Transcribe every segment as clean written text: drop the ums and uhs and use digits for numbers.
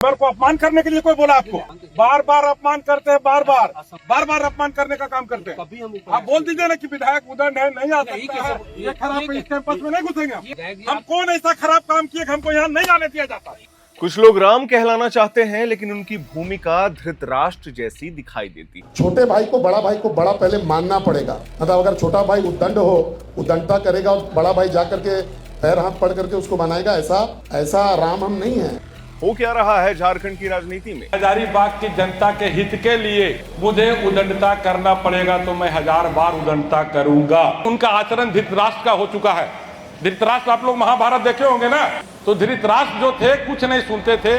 मेरे को अपमान करने के लिए कोई बोला आपको? बार बार अपमान करते हैं, बार बार अपमान करने का काम करते हैं। आप बोल दीजिए ना कि विधायक उदंड है, नहीं आ सकता है, ये खराब इस कैंपस में नहीं घुसेंगे हम। कौन ऐसा खराब काम किए कि हमको यहाँ नहीं आने दिया जाता? कुछ लोग राम कहलाना चाहते हैं, लेकिन उनकी भूमिका धृतराष्ट्र जैसी दिखाई देती। छोटे भाई को बड़ा पहले मानना पड़ेगा। मतलब अगर छोटा भाई उद्दंड हो, उद्दंडता करेगा और बड़ा भाई जाकर के पैर हाथ पड़ करके उसको बनाएगा, ऐसा राम हम नहीं है। हो क्या रहा है झारखंड की राजनीति में? हजारीबाग की जनता के हित के लिए मुझे उदंडता करना पड़ेगा तो मैं 1000 बार उदंडता करूंगा। उनका आचरण धृतराष्ट्र का हो चुका है। धृतराष्ट्र, आप लोग महाभारत देखे होंगे ना, तो धृतराष्ट्र जो थे कुछ नहीं सुनते थे।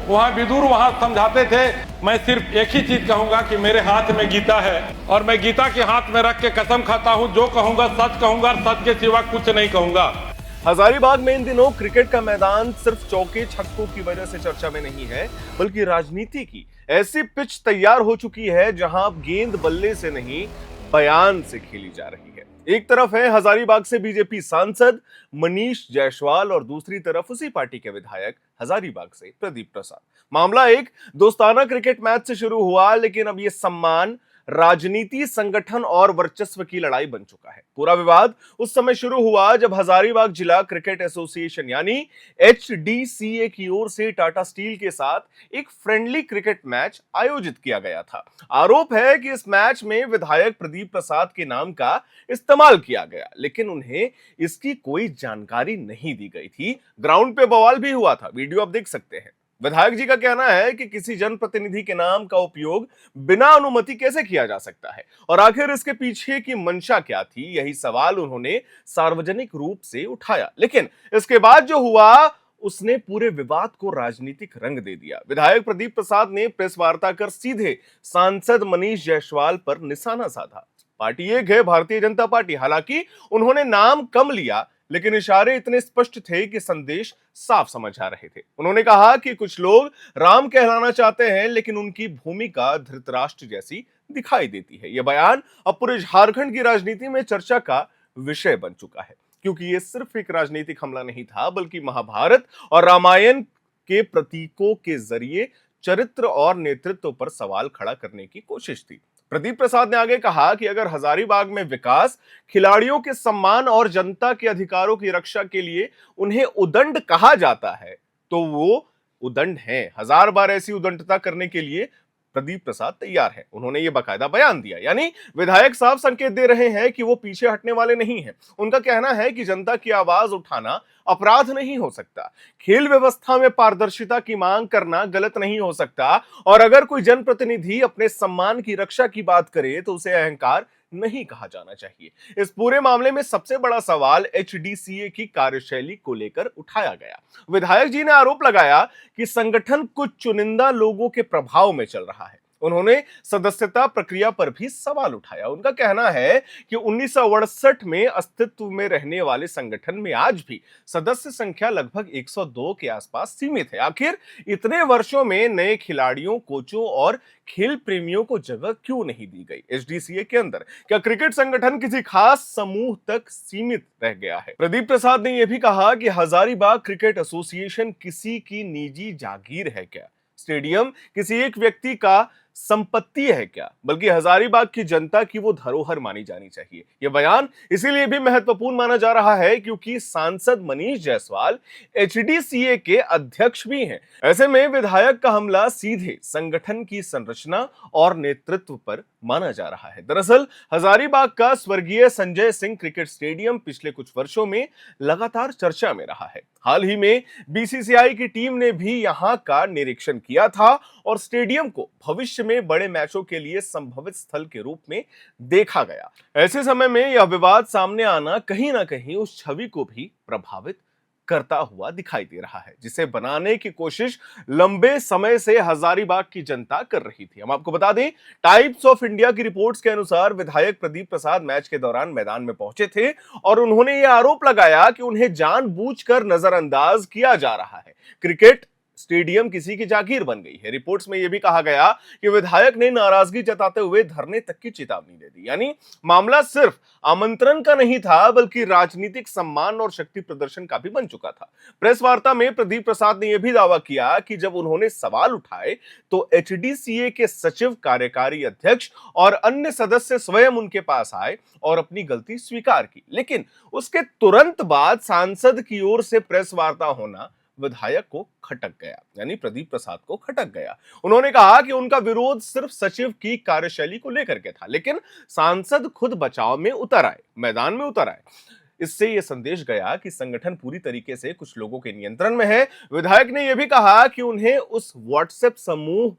वहाँ विदुर वहाँ समझाते थे। मैं सिर्फ एक ही चीज कहूंगा कि मेरे हाथ में गीता है और मैं गीता के हाथ में रख के कसम खाता हूँ, जो कहूंगा सच कहूंगा, सच के सिवा कुछ नहीं कहूंगा। हजारीबाग में इन दिनों क्रिकेट का मैदान सिर्फ चौके छक्कों की वजह से चर्चा में नहीं है, बल्कि राजनीति की ऐसी पिच तैयार हो चुकी है जहां अब गेंद बल्ले से नहीं, बयान से खेली जा रही है। एक तरफ है हजारीबाग से बीजेपी सांसद मनीष जायसवाल और दूसरी तरफ उसी पार्टी के विधायक हजारीबाग से प्रदीप प्रसाद। मामला एक दोस्ताना क्रिकेट मैच से शुरू हुआ, लेकिन अब यह सम्मान, राजनीति, संगठन और वर्चस्व की लड़ाई बन चुका है। पूरा विवाद उस समय शुरू हुआ जब हजारीबाग जिला क्रिकेट एसोसिएशन यानी HDCA की ओर से टाटा स्टील के साथ एक फ्रेंडली क्रिकेट मैच आयोजित किया गया था। आरोप है कि इस मैच में विधायक प्रदीप प्रसाद के नाम का इस्तेमाल किया गया, लेकिन उन्हें इसकी कोई जानकारी नहीं दी गई थी। ग्राउंड पे बवाल भी हुआ था, वीडियो आप देख सकते हैं। विधायक जी का कहना है कि किसी जनप्रतिनिधि के नाम का उपयोग बिना अनुमति कैसे किया जा सकता है और आखिर इसके पीछे की मंशा क्या थी, यही सवाल उन्होंने सार्वजनिक रूप से उठाया। लेकिन इसके बाद जो हुआ उसने पूरे विवाद को राजनीतिक रंग दे दिया। विधायक प्रदीप प्रसाद ने प्रेस वार्ता कर सीधे सांसद मनीष जायसवाल पर निशाना साधा। पार्टी एक है भारतीय जनता पार्टी, हालांकि उन्होंने नाम कम लिया, लेकिन इशारे इतने स्पष्ट थे कि संदेश साफ समझ आ रहे थे। उन्होंने कहा कि कुछ लोग राम कहलाना चाहते हैं, लेकिन उनकी भूमिका धृतराष्ट्र जैसी दिखाई देती है। यह बयान अब पूरे झारखंड की राजनीति में चर्चा का विषय बन चुका है, क्योंकि यह सिर्फ एक राजनीतिक हमला नहीं था, बल्कि महाभारत और रामायण के प्रतीकों के जरिए चरित्र और नेतृत्व पर सवाल खड़ा करने की कोशिश थी। प्रदीप प्रसाद ने आगे कहा कि अगर हजारीबाग में विकास, खिलाड़ियों के सम्मान और जनता के अधिकारों की रक्षा के लिए उन्हें उदंड कहा जाता है, तो वो उदंड हैं। 1000 बार ऐसी उदंडता करने के लिए प्रदीप प्रसाद तैयार है। उन्होंने ये बाकायदा बयान दिया, यानी विधायक साफ संकेत दे रहे हैं कि वो पीछे हटने वाले नहीं हैं। उनका कहना है कि जनता की आवाज उठाना अपराध नहीं हो सकता, खेल व्यवस्था में पारदर्शिता की मांग करना गलत नहीं हो सकता, और अगर कोई जनप्रतिनिधि अपने सम्मान की रक्षा की बात करे तो उसे अहंकार नहीं कहा जाना चाहिए। इस पूरे मामले में सबसे बड़ा सवाल HDCA की कार्यशैली को लेकर उठाया गया। विधायक जी ने आरोप लगाया कि संगठन कुछ चुनिंदा लोगों के प्रभाव में चल रहा है। उन्होंने सदस्यता प्रक्रिया पर भी सवाल उठाया। उनका कहना है कि 1968 में अस्तित्व में रहने वाले संगठन में आज भी सदस्य संख्या लगभग 102 के आसपास सीमित है। आखिर इतने वर्षों में नए खिलाड़ियों, कोचों और खेल प्रेमियों को जगह क्यों नहीं दी गई HDCA के अंदर? क्या क्रिकेट संगठन किसी खास समूह तक सीमित रह गया है? प्रदीप प्रसाद ने यह भी कहा कि हजारीबाग क्रिकेट एसोसिएशन किसी की निजी जागीर है क्या? स्टेडियम किसी एक व्यक्ति का संपत्ति है क्या? बल्कि हजारीबाग की जनता की वो धरोहर मानी जानी चाहिए। यह बयान इसीलिए भी महत्वपूर्ण माना जा रहा है क्योंकि सांसद मनीष जायसवाल HDCA के अध्यक्ष भी हैं। ऐसे में विधायक का हमला सीधे संगठन की संरचना और नेतृत्व पर माना जा रहा है। दरअसल हजारीबाग का स्वर्गीय संजय सिंह क्रिकेट स्टेडियम पिछले कुछ वर्षों में लगातार चर्चा में रहा है। हाल ही में BCCI की टीम ने भी यहां का निरीक्षण किया था और स्टेडियम को भविष्य में बड़े मैचों के लिए संभावित स्थल के रूप में देखा गया। ऐसे समय में यह विवाद सामने आना कहीं ना कहीं उस छवि को भी प्रभावित करता हुआ दिखाई दे रहा है, जिसे बनाने की कोशिश लंबे समय से हजारीबाग की जनता कर रही थी। हम आपको बता दें, टाइम्स ऑफ इंडिया की रिपोर्ट्स के अनुसार विधायक प्रदीप प्रसाद मैच के दौरान मैदान में पहुंचे थे और उन्होंने यह आरोप लगाया कि उन्हें जानबूझकर नजरअंदाज किया जा रहा है। क्रिकेट स्टेडियम किसी की जागीर बन गई है। रिपोर्ट्स में यह भी कहा गया कि विधायक ने नाराजगी जताते हुए धरने तक की चेतावनी दे दी। यानी मामला सिर्फ आमंत्रण का नहीं था, बल्कि राजनीतिक सम्मान और शक्ति प्रदर्शन का भी बन चुका था। प्रेस वार्ता में प्रदीप प्रसाद ने यह भी दावा किया कि जब उन्होंने सवाल उठाए तो एचडीसीए के सचिव, कार्यकारी अध्यक्ष और अन्य सदस्य स्वयं उनके पास आए और अपनी गलती स्वीकार की। लेकिन उसके तुरंत बाद सांसद की ओर से प्रेस वार्ता होना विधायक को खटक गया, यानी प्रदीप प्रसाद को खटक गया। उन्होंने कहा कि उनका विरोध सिर्फ सचिव की कार्यशैली को लेकर के था, लेकिन सांसद खुद बचाव में उतर आए, मैदान में उतर आए। इससे यह संदेश गया कि संगठन पूरी तरीके से कुछ लोगों के नियंत्रण में है। विधायक ने यह भी कहा कि उन्हें उस व्हाट्सएप समूह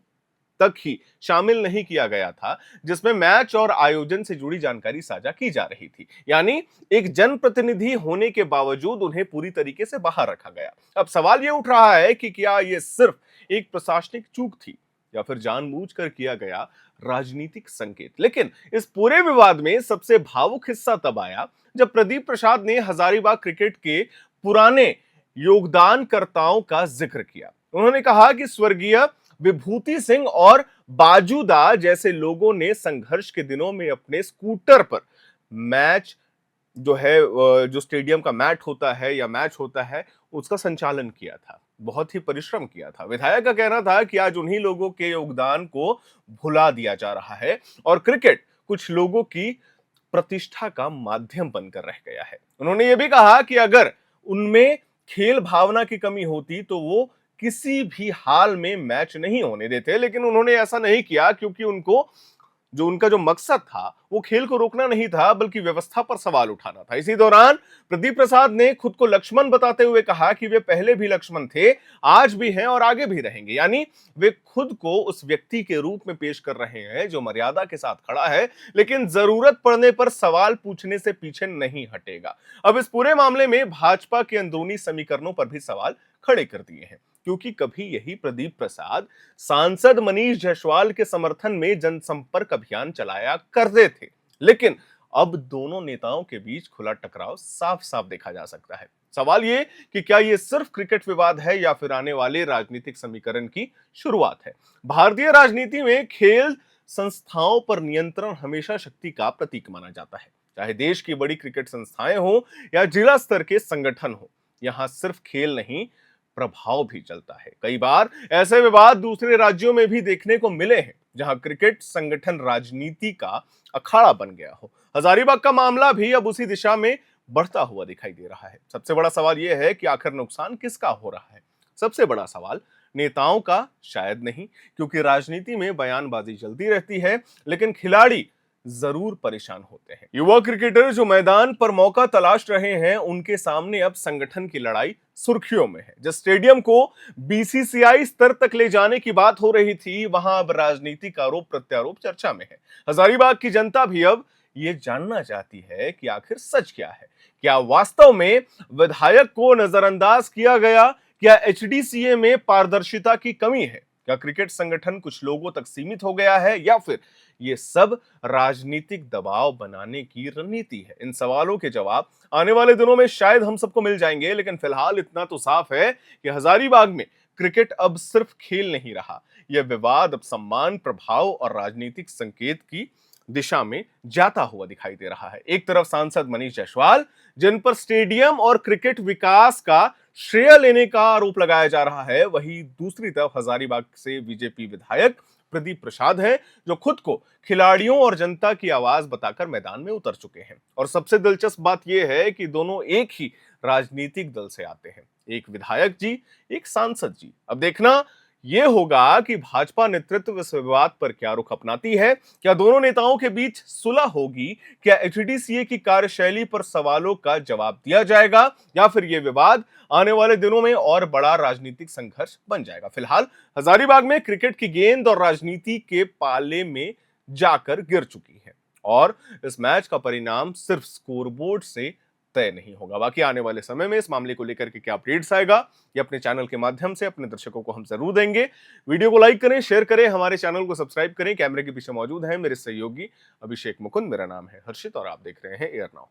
तक ही शामिल नहीं किया गया था जिसमें मैच और आयोजन से जुड़ी जानकारी साझा की जा रही थी। यानी एक जनप्रतिनिधि होने के बावजूद उन्हें पूरी तरीके से बाहर रखा गया। अब सवाल यह उठ रहा है कि क्या यह सिर्फ एक प्रशासनिक चूक थी या फिर जानबूझकर किया गया राजनीतिक संकेत। लेकिन इस पूरे विवाद में सबसे भावुक हिस्सा तब आया जब प्रदीप प्रसाद ने हजारीबाग क्रिकेट के पुराने योगदानकर्ताओं का जिक्र किया। उन्होंने कहा कि स्वर्गीय विभूति सिंह और बाजूदा जैसे लोगों ने संघर्ष के दिनों में अपने स्कूटर पर मैच जो स्टेडियम का मैच होता है या मैच होता है उसका संचालन किया था, बहुत ही परिश्रम किया था। विधायक का कहना था कि आज उन्हीं लोगों के योगदान को भुला दिया जा रहा है और क्रिकेट कुछ लोगों की प्रतिष्ठा का माध्यम बनकर रह गया है। उन्होंने यह भी कहा कि अगर उनमें खेल भावना की कमी होती तो वो किसी भी हाल में मैच नहीं होने देते, लेकिन उन्होंने ऐसा नहीं किया क्योंकि उनका जो मकसद था वो खेल को रोकना नहीं था बल्कि व्यवस्था पर सवाल उठाना था। इसी दौरान प्रदीप प्रसाद ने खुद को लक्ष्मण बताते हुए कहा कि वे पहले भी लक्ष्मण थे, आज भी हैं और आगे भी रहेंगे। यानी वे खुद को उस व्यक्ति के रूप में पेश कर रहे हैं जो मर्यादा के साथ खड़ा है, लेकिन जरूरत पड़ने पर सवाल पूछने से पीछे नहीं हटेगा। अब इस पूरे मामले में भाजपा के अंदरूनी समीकरणों पर भी सवाल खड़े कर दिए हैं, क्योंकि कभी यही प्रदीप प्रसाद सांसद मनीष जायसवाल के समर्थन में जनसंपर्क अभियान चलाया करते थे, लेकिन अब दोनों नेताओं के बीच खुला टकराव साफ साफ देखा जा सकता है। सवाल ये कि क्या ये सिर्फ क्रिकेट विवाद है या फिर आने वाले राजनीतिक समीकरण की शुरुआत है। भारतीय राजनीति में खेल संस्थाओं पर नियंत्रण हमेशा शक्ति का प्रतीक माना जाता है, चाहे देश की बड़ी क्रिकेट संस्थाएं हो या जिला स्तर के संगठन हो। यहां सिर्फ खेल नहीं, प्रभाव भी चलता है। कई बार ऐसे विवाद दूसरे राज्यों में भी देखने को मिले हैं जहां क्रिकेट संगठन राजनीति का अखाड़ा बन गया हो। हजारीबाग का मामला भी अब उसी दिशा में बढ़ता हुआ दिखाई दे रहा है। सबसे बड़ा सवाल यह है कि आखिर नुकसान किसका हो रहा है। सबसे बड़ा सवाल नेताओं का शायद नहीं, क्योंकि राजनीति में बयानबाजी चलती रहती है, लेकिन खिलाड़ी जरूर परेशान होते हैं। युवा क्रिकेटर जो मैदान पर मौका तलाश रहे हैं, उनके सामने अब संगठन की लड़ाई सुर्खियों में है। जिस स्टेडियम को बीसीसीआई स्तर तक ले जाने की बात हो रही थी, वहां अब राजनीतिक आरोप प्रत्यारोप चर्चा में है। हजारीबाग की जनता भी अब ये जानना चाहती है कि आखिर सच क्या है। क्या वास्तव में विधायक को नजरअंदाज किया गया? क्या एचडीसीए में पारदर्शिता की कमी है? क्या क्रिकेट संगठन कुछ लोगों तक सीमित हो गया है या फिर ये सब राजनीतिक दबाव बनाने की रणनीति है? इन सवालों के जवाब आने वाले दिनों में शायद हम सबको मिल जाएंगे, लेकिन फिलहाल इतना तो साफ है कि हजारीबाग में क्रिकेट अब सिर्फ खेल नहीं रहा। यह विवाद अब सम्मान, प्रभाव और राजनीतिक संकेत की दिशा में जाता हुआ दिखाई दे रहा है। एक तरफ सांसद मनीष जायसवाल, जिन पर स्टेडियम और क्रिकेट विकास का श्रेय लेने का आरोप लगाया जा रहा है, वहीं दूसरी तरफ हजारीबाग से बीजेपी विधायक प्रदीप प्रसाद हैं, जो खुद को खिलाड़ियों और जनता की आवाज बताकर मैदान में उतर चुके हैं। और सबसे दिलचस्प बात यह है कि दोनों एक ही राजनीतिक दल से आते हैं, एक विधायक जी, एक सांसद जी। अब देखना यह होगा कि भाजपा नेतृत्व इस विवाद पर क्या रुख अपनाती है। क्या दोनों नेताओं के बीच सुलह होगी? क्या एचडीसीए की कार्यशैली पर सवालों का जवाब दिया जाएगा या फिर यह विवाद आने वाले दिनों में और बड़ा राजनीतिक संघर्ष बन जाएगा? फिलहाल हजारीबाग में क्रिकेट की गेंद और राजनीति के पाले में जाकर गिर चुकी है और इस मैच का परिणाम सिर्फ स्कोरबोर्ड से तय नहीं होगा। बाकी आने वाले समय में इस मामले को लेकर के क्या अपडेट्स आएगा, ये अपने चैनल के माध्यम से अपने दर्शकों को हम जरूर देंगे। वीडियो को लाइक करें, शेयर करें, हमारे चैनल को सब्सक्राइब करें। कैमरे के पीछे मौजूद है मेरे सहयोगी अभिषेक मुकुंद, मेरा नाम है हर्षित और आप देख रहे हैं एयर नाउ।